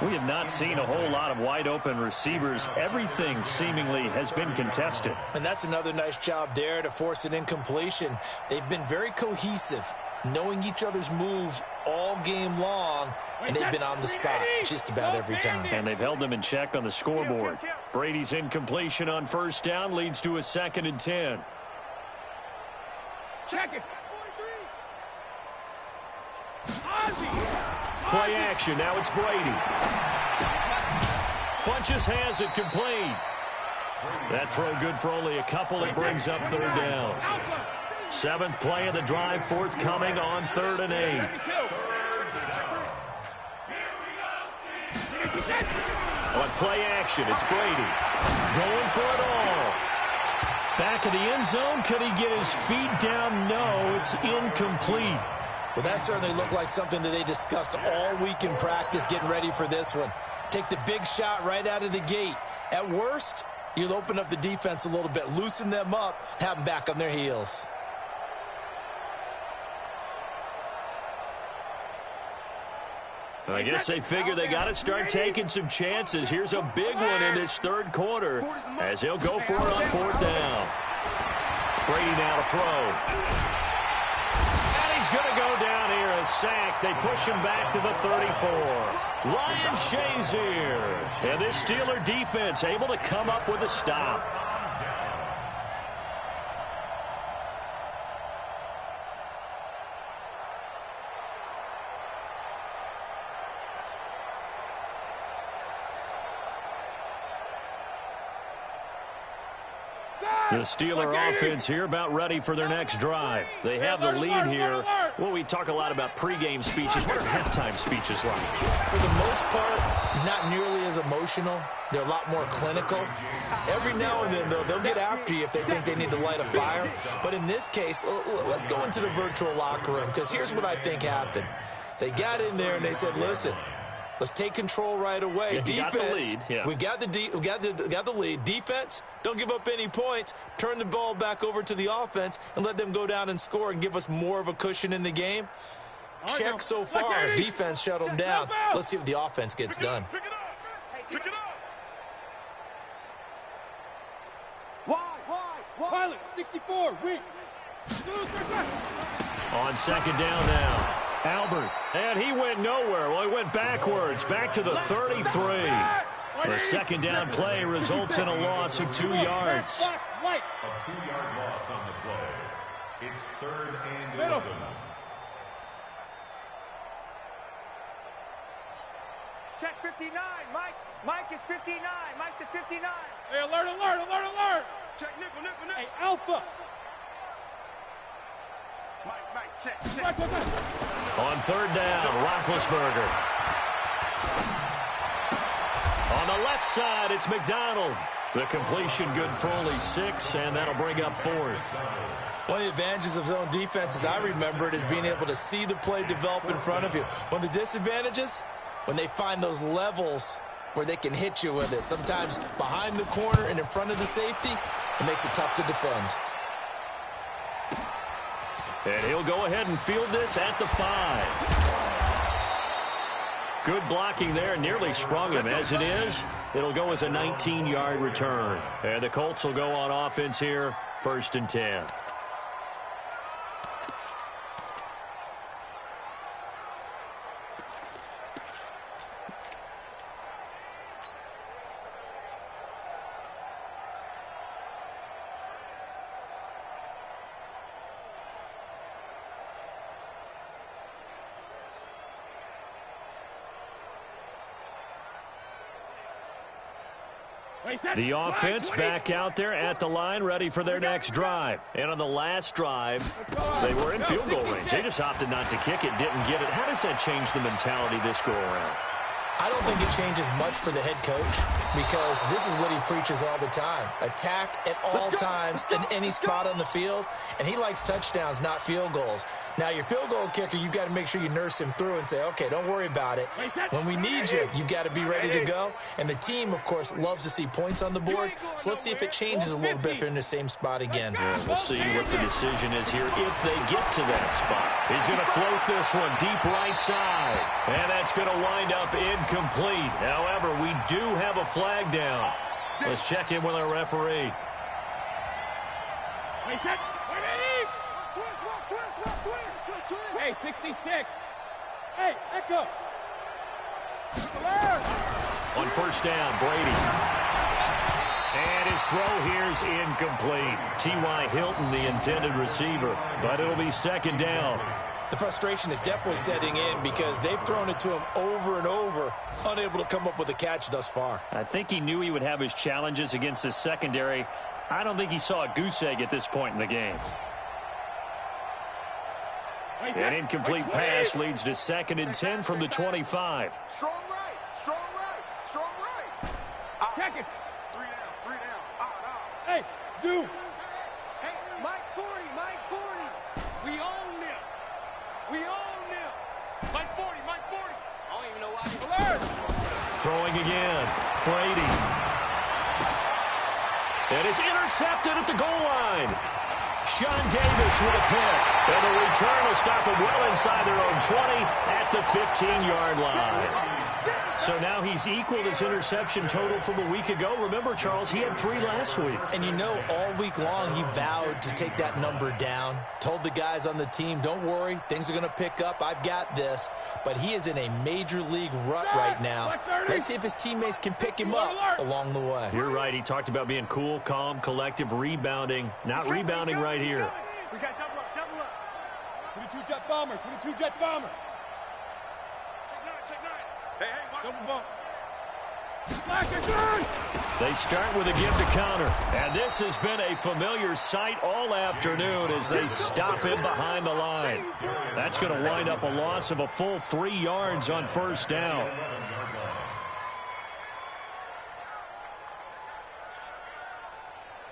We have not seen a whole lot of wide-open receivers. Everything seemingly has been contested. And that's another nice job there to force an incompletion. They've been very cohesive, knowing each other's moves all game long, and they've been on the spot just about every time. And they've held them in check on the scoreboard. Brady's incompletion on 1st down leads to a 2nd and 10. Check it. Play action. Now it's Brady. Funches has it complete. That throw good for only a couple. It brings up 3rd down. 7th play of the drive forthcoming on 3rd and 8. On play action, it's Brady. Going for it all. Back of the end zone. Could he get his feet down? No, it's incomplete. Well, that certainly looked like something that they discussed all week in practice getting ready for this one. Take the big shot right out of the gate. At worst, you'll open up the defense a little bit, loosen them up, have them back on their heels. I guess they figure they got to start taking some chances. Here's a big one in this 3rd quarter as he'll go for it on 4th down. Brady now to throw. He's going to go down here, a sack. They push him back to the 34. Ryan Shazier. And this Steeler defense able to come up with a stop. The Steeler offense here about ready for their next drive. They have the lead here. Well, we talk a lot about pregame speeches. What are halftime speeches like? For the most part, not nearly as emotional. They're a lot more clinical. Every now and then, though, they'll get after you if they think they need to light a fire. But in this case, let's go into the virtual locker room, because here's what I think happened. They got in there and they said, listen, let's take control right away. Yeah, defense, got the lead. Yeah. we got the lead. Defense, don't give up any points. Turn the ball back over to the offense and let them go down and score and give us more of a cushion in the game. Check so far. Defense shut them down. Let's see what the offense gets done. Pick it up. Pick it up. Wide. Pilot, 64, weak. On 2nd down now. Albert, and he went nowhere. Well, he went backwards, back to the 33. The 2nd down play results in a loss of 2 yards. A 2-yard loss on the play. It's 3rd and 11. Check 59. Mike is 59. Mike to 59. Hey, alert. Check nickel. Hey, Alpha. Mike, check. On 3rd down, Roethlisberger. On the left side, it's McDonald. The completion good for only 6, and that'll bring up 4th. One of the advantages of zone defense, as I remember it, is being able to see the play develop in front of you. One of the disadvantages, when they find those levels where they can hit you with it. Sometimes behind the corner and in front of the safety, it makes it tough to defend. And he'll go ahead and field this at the 5. Good blocking there, nearly sprung him. As it is, it'll go as a 19-yard return. And the Colts will go on offense here, 1st and 10. The offense back out there at the line, ready for their next drive. And on the last drive, they were in field goal range. They just opted not to kick it, didn't get it. How does that change the mentality this go around? I don't think it changes much for the head coach because this is what he preaches all the time. Attack at all times in any spot on the field, and he likes touchdowns, not field goals. Now, your field goal kicker, you've got to make sure you nurse him through and say, okay, don't worry about it. When we need you, you've got to be ready to go. And the team, of course, loves to see points on the board. So let's see if it changes a little bit if they're in the same spot again. Yeah, we'll see what the decision is here if they get to that spot. He's going to float this one deep right side. And that's going to wind up incomplete. However, we do have a flag down. Let's check in with our referee. Hey, 66. Hey, Echo. On 1st down, Brady. And his throw here's incomplete. T.Y. Hilton, the intended receiver, but it'll be 2nd down. The frustration is definitely setting in because they've thrown it to him over and over, unable to come up with a catch thus far. I think he knew he would have his challenges against his secondary. I don't think he saw a goose egg at this point in the game. An incomplete pass leads to 2nd and 10 from the 25. Strong right, strong right, strong right. Check it. 3 down, out. Hey, Zoo. Hey, Mike 40, Mike 40. We own them. We own them. Mike 40, Mike 40. I don't even know why he learned. Throwing again. Brady. And it's intercepted at the goal line. Sean Davis with a pick. And the return will stop him well inside their own 20 at the 15-yard line. So now he's equaled his interception total from a week ago. Remember, Charles, he had 3 last week. And you know, all week long he vowed to take that number down. Told the guys on the team, don't worry, things are going to pick up. I've got this. But he is in a major league rut right now. Let's see if his teammates can pick him up along the way. You're right. He talked about being cool, calm, collective, rebounding. Not rebounding right here. We got double up, double up. 22 jet bomber, 22 jet bomber. Check 9. Hey, double bump. They start with a give to counter. And this has been a familiar sight all afternoon as they stop him behind the line. That's going to wind up a loss of a full 3 yards on 1st down.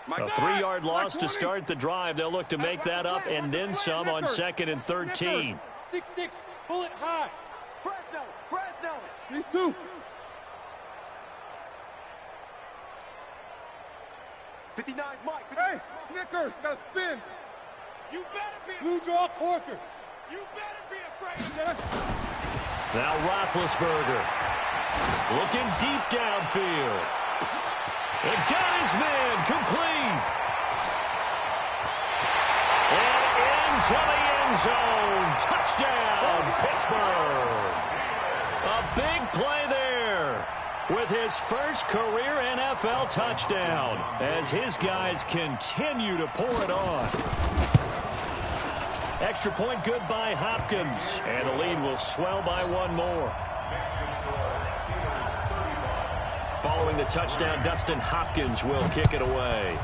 A 3-yard loss to start the drive. They'll look to make that up and then some on 2nd and 13. 6-6, bullet high. Fresno. These 2. Mike. Hey, Snickers, got to spin. You better be. Blue draw Corkers. You better be afraid of that. Now Roethlisberger looking deep downfield. And got his man complete. And into the end zone. Touchdown, Pittsburgh. A big play there with his first career NFL touchdown as his guys continue to pour it on. Extra point good by Hopkins. And the lead will swell by 1 more. Following the touchdown, Dustin Hopkins will kick it away.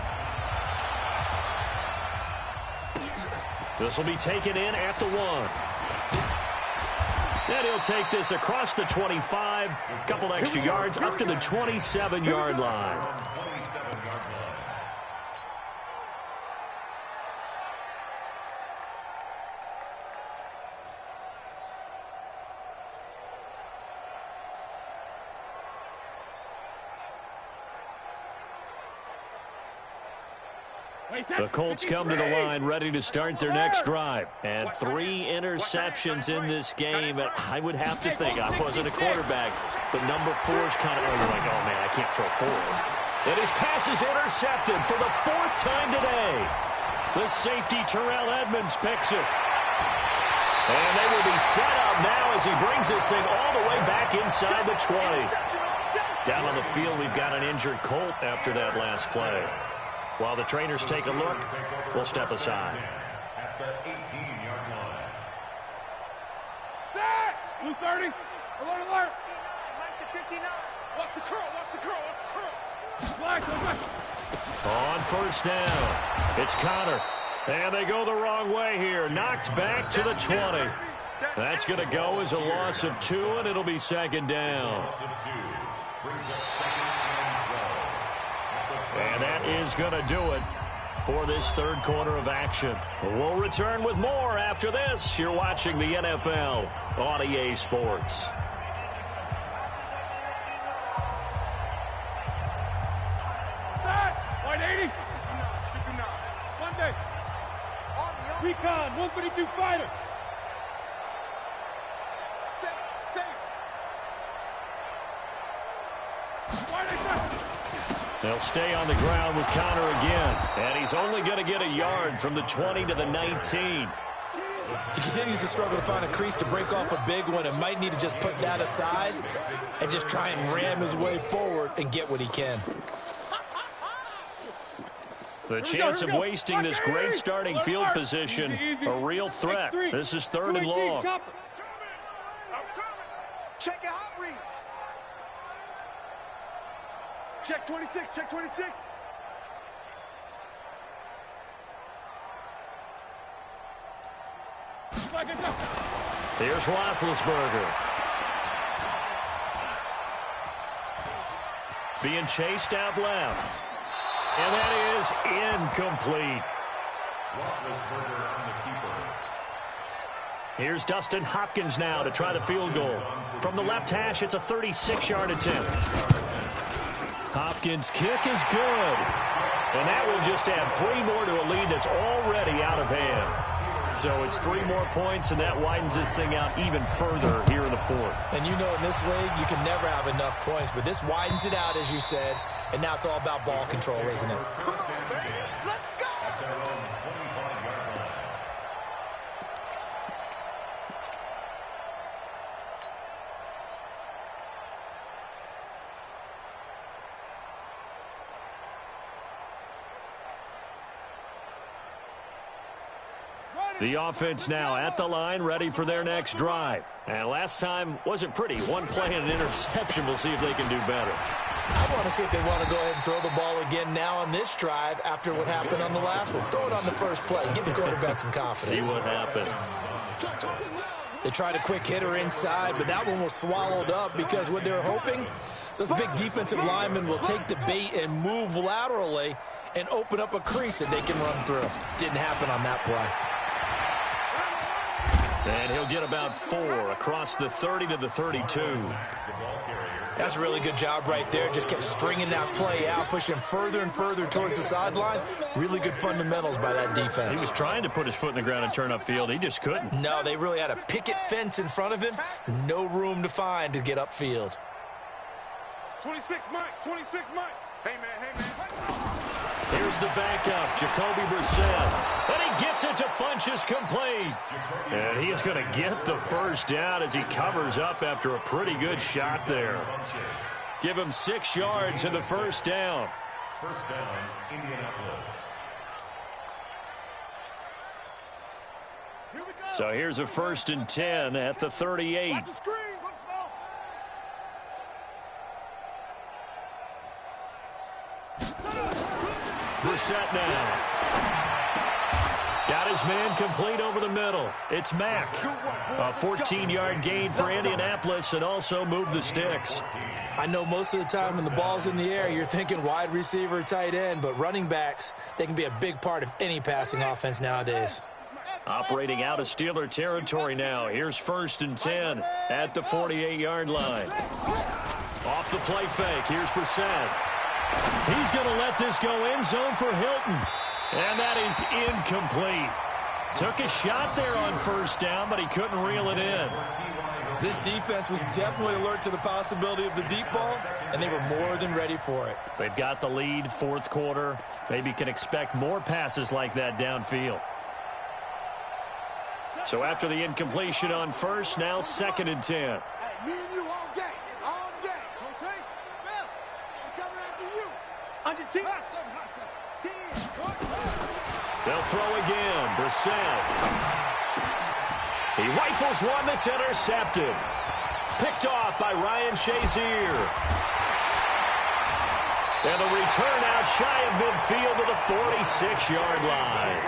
This will be taken in at the 1. And he'll take this across the 25, a couple extra yards, up to the 27-yard line. The Colts come to the line ready to start their next drive. And 3 interceptions in this game. I would have to think, I wasn't a quarterback, but number 4 is kind of, you're like, oh man, I can't throw 4. And his pass is intercepted for the 4th time today. The safety Terrell Edmonds picks it. And they will be set up now as he brings this thing all the way back inside the 20. Down on the field, we've got an injured Colt after that last play. While the trainers take a look, we'll step aside. At the 18-yard line. Blue 30. Alert, alert. 59. Watch the curl, watch the curl, watch the curl. On first down, it's Connor. And they go the wrong way here. Knocked back to the 20. That's going to go as a loss of 2, and it'll be second down. Brings up second and 12. And that is going to do it for this third quarter of action. We'll return with more after this. You're watching the NFL on EA Sports. White 80. Sunday. Recon, 132 fighter. They'll stay on the ground with Connor again. And he's only going to get a yard from the 20 to the 19. He continues to struggle to find a crease to break off a big one and might need to just put that aside and just try and ram his way forward and get what he can. The chance of wasting this great starting field position, a real threat. This is 3rd and long. Check your hot read. Check 26, check 26. Here's Roethlisberger. Being chased out left. And that is incomplete. Roethlisberger on the keeper. Here's Dustin Hopkins now to try the field goal. From the left hash, it's a 36-yard attempt. Hopkins' kick is good. And that will just add 3 more to a lead that's already out of hand. So it's 3 more points, and that widens this thing out even further here in the 4th. And you know in this league, you can never have enough points, but this widens it out, as you said, and now it's all about ball control, isn't it? Let's go! The offense now at the line, ready for their next drive. And last time wasn't pretty. 1 play and an interception. We'll see if they can do better. I want to see if they want to go ahead and throw the ball again now on this drive after what happened on the last one. Throw it on the first play. Give the quarterback some confidence. See what happens. They tried a quick hitter inside, but that one was swallowed up because what they're hoping, those big defensive linemen will take the bait and move laterally and open up a crease that they can run through. Didn't happen on that play. And he'll get about 4 across the 30 to the 32. That's a really good job right there. Just kept stringing that play out, pushing further and further towards the sideline. Really good fundamentals by that defense. He was trying to put his foot in the ground and turn upfield. He just couldn't. No, they really had a picket fence in front of him. No room to find to get upfield. 26 Mike, 26 Mike. Hey, man. Here's the backup, Jacoby Brissett. And he gets it to Funchess complete. And he is going to get the first down as he covers up after a pretty good shot there. Give him 6 yards in the first down. First down, Indianapolis. So here's a 1st and 10 at the 38. Watch the screen. Brissett now. Got his man complete over the middle. It's Mack. A 14-yard gain for Indianapolis and also moved the sticks. I know most of the time when the ball's in the air, you're thinking wide receiver, tight end, but running backs, they can be a big part of any passing offense nowadays. Operating out of Steeler territory now. Here's 1st and 10 at the 48-yard line. Off the play fake. Here's Brissett. He's going to let this go end zone for Hilton. And that is incomplete. Took a shot there on 1st down, but he couldn't reel it in. This defense was definitely alert to the possibility of the deep ball, and they were more than ready for it. They've got the lead, 4th quarter. Maybe can expect more passes like that downfield. So after the incompletion on 1st, now 2nd and 10. Hey, me and you all day. All day. Okay? Bill, I'm coming after you. Under 10. They'll throw again. Brissett. He rifles one that's intercepted. Picked off by Ryan Shazier. And the return out shy of midfield to the 46-yard line.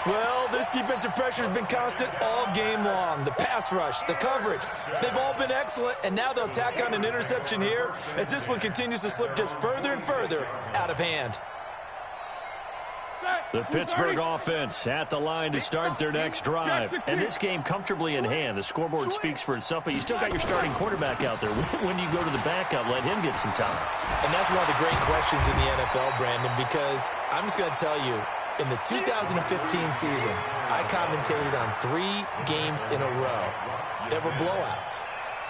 Well, this defensive pressure has been constant all game long. The pass rush, the coverage, they've all been excellent, and now they'll tack on an interception here as this one continues to slip just further and further out of hand. The Pittsburgh offense at the line to start their next drive. And this game comfortably in hand. The scoreboard speaks for itself, but you still got your starting quarterback out there. When you go to the backup, let him get some time. And that's one of the great questions in the NFL, Brandon, because I'm just going to tell you, in the 2015 season, I commentated on 3 games in a row that were blowouts.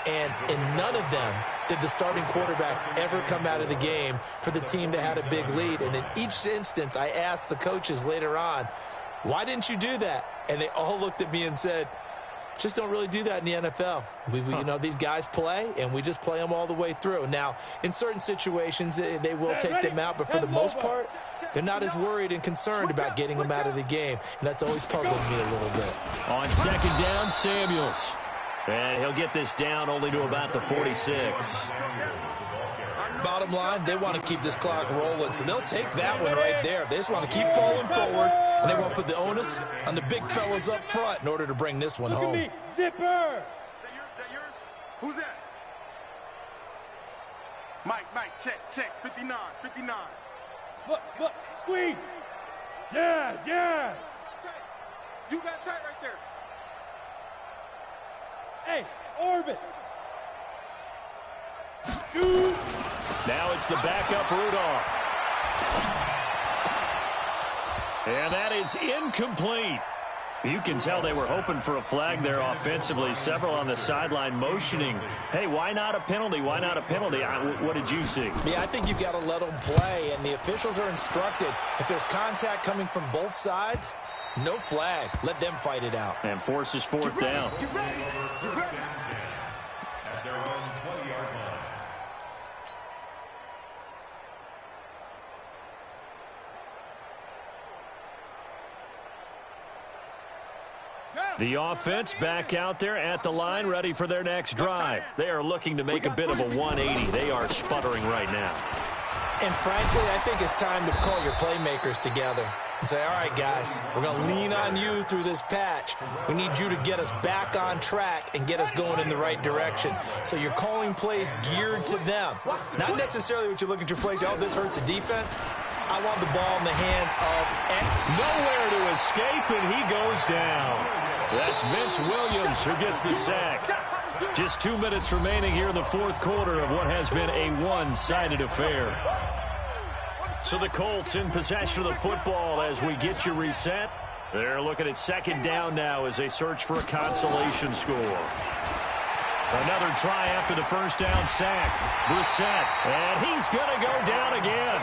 And in none of them did the starting quarterback ever come out of the game for the team that had a big lead. And in each instance, I asked the coaches later on, why didn't you do that? And they all looked at me and said, just don't really do that in the NFL. You know, these guys play, and we just play them all the way through. Now, in certain situations, they will take them out, but for the most part, they're not as worried and concerned about getting them out of the game. And that's always puzzled me a little bit. On 2nd down, Samuels. And he'll get this down only to about the 46. Bottom line, they want to keep this clock rolling, so they'll take that one right there. They just want to keep falling forward, and they want to put the onus on the big fellas up front in order to bring this one home. Look at me, Zipper! Is that yours? Who's that? Mike, check, 59. Look, squeeze! Yes! You got tight right there. Hey, orbit! Shoot! Now it's the backup Rudolph. And that is incomplete. You can tell they were hoping for a flag there offensively. Several on the sideline motioning. Hey, why not a penalty? Why not a penalty? What did you see? Yeah, I think you've got to let them play, and the officials are instructed. If there's contact coming from both sides, no flag. Let them fight it out. And forces 4th down. You ready? At their own 20-yard line. The offense back out there at the line, ready for their next drive. They are looking to make a bit of a 180. They are sputtering right now. And frankly, I think it's time to call your playmakers together and say, all right, guys, we're going to lean on you through this patch. We need you to get us back on track and get us going in the right direction. So you're calling plays geared to them. Not necessarily what you look at your plays, oh, this hurts the defense. I want the ball in the hands of... Nowhere to escape, and he goes down. That's Vince Williams who gets the sack. Just 2 minutes remaining here in the 4th quarter of what has been a one-sided affair. So the Colts in possession of the football as we get you reset. They're looking at 2nd down now as they search for a consolation score. Another try after the 1st down sack. Brissett, and he's going to go down again.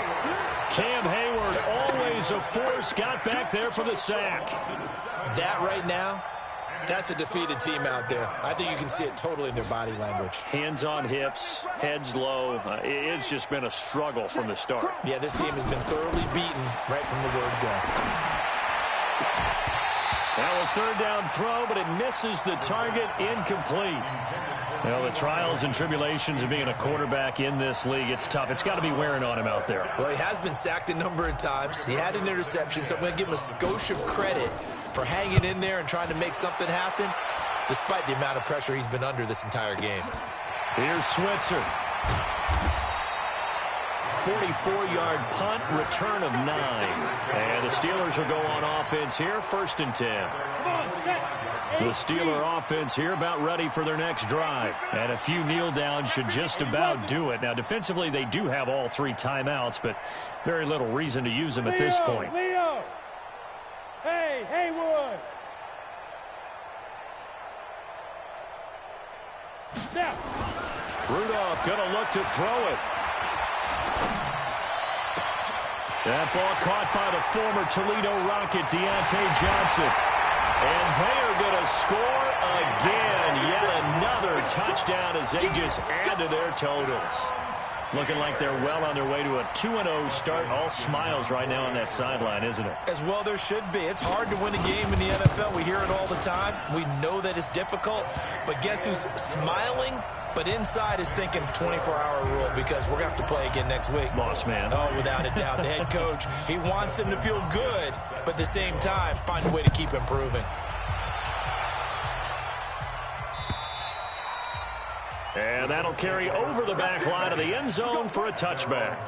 Cam Hayward, always a force, got back there for the sack. That right now, that's a defeated team out there. I think you can see it totally in their body language. Hands on hips, heads low. It's just been a struggle from the start. Yeah, this team has been thoroughly beaten right from the word go. Now a third down throw, but it misses the target, incomplete. Well, the trials and tribulations of being a quarterback in this league, it's tough. It's got to be wearing on him out there. Well, he has been sacked a number of times. He had an interception, so I'm going to give him a skosh of credit for hanging in there and trying to make something happen, despite the amount of pressure he's been under this entire game. Here's Switzer. 44-yard punt, return of 9. And the Steelers will go on offense here, 1st and 10. The Steeler offense here about ready for their next drive. And a few kneel downs should just about do it. Now, defensively, they do have all 3 timeouts, but very little reason to use them at this point. Leo! Hey, Haywood! Step! Rudolph going to look to throw it. That ball caught by the former Toledo Rocket, Deontay Johnson. And they are going to score again. Yet another touchdown as they just add to their totals. Looking like they're well on their way to a 2-0 start. All smiles right now on that sideline, isn't it? As well there should be. It's hard to win a game in the NFL. We hear it all the time. We know that it's difficult. But guess who's smiling? But inside is thinking 24-hour rule because we're going to have to play again next week. Boss man. Oh, without a doubt. The head coach, he wants them to feel good, but at the same time, find a way to keep improving. And that'll carry over the back line of the end zone for a touchback.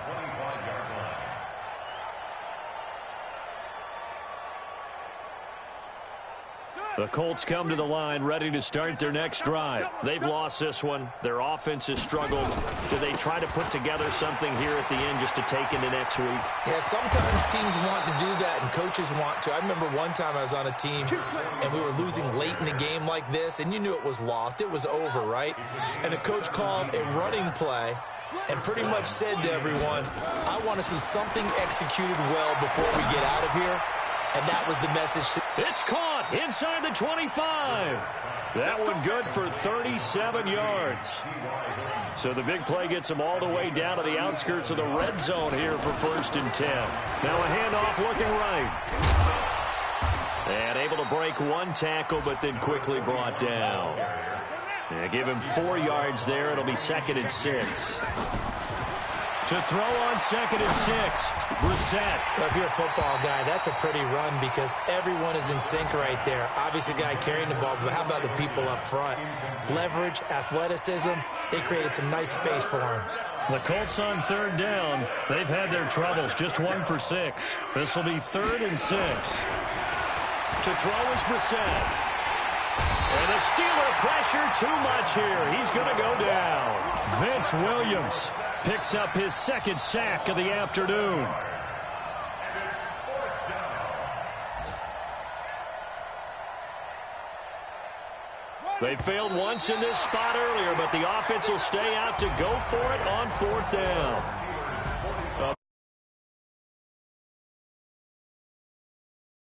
The Colts come to the line ready to start their next drive. They've lost this one. Their offense has struggled. Do they try to put together something here at the end just to take into next week? Yeah, sometimes teams want to do that and coaches want to. I remember one time I was on a team and we were losing late in a game like this and you knew it was lost. It was over, right? And the coach called a running play and pretty much said to everyone, I want to see something executed well before we get out of here. And that was the message. It's caught inside the 25. That one good for 37 yards. So the big play gets them all the way down to the outskirts of the red zone here for 1st and 10. Now a handoff looking right. And able to break one tackle, but then quickly brought down. Yeah, give him 4 yards there. It'll be 2nd and 6. To throw on 2nd and 6, Brissett. Well, if you're a football guy, that's a pretty run because everyone is in sync right there. Obviously, the guy carrying the ball, but how about the people up front? Leverage, athleticism, they created some nice space for him. The Colts on 3rd down. They've had their troubles, just 1 for 6. This will be 3rd and 6. To throw is Brissett. And the Steeler pressure too much here. He's going to go down. Vince Williams picks up his 2nd sack of the afternoon. They failed once in this spot earlier, but the offense will stay out to go for it on 4th down.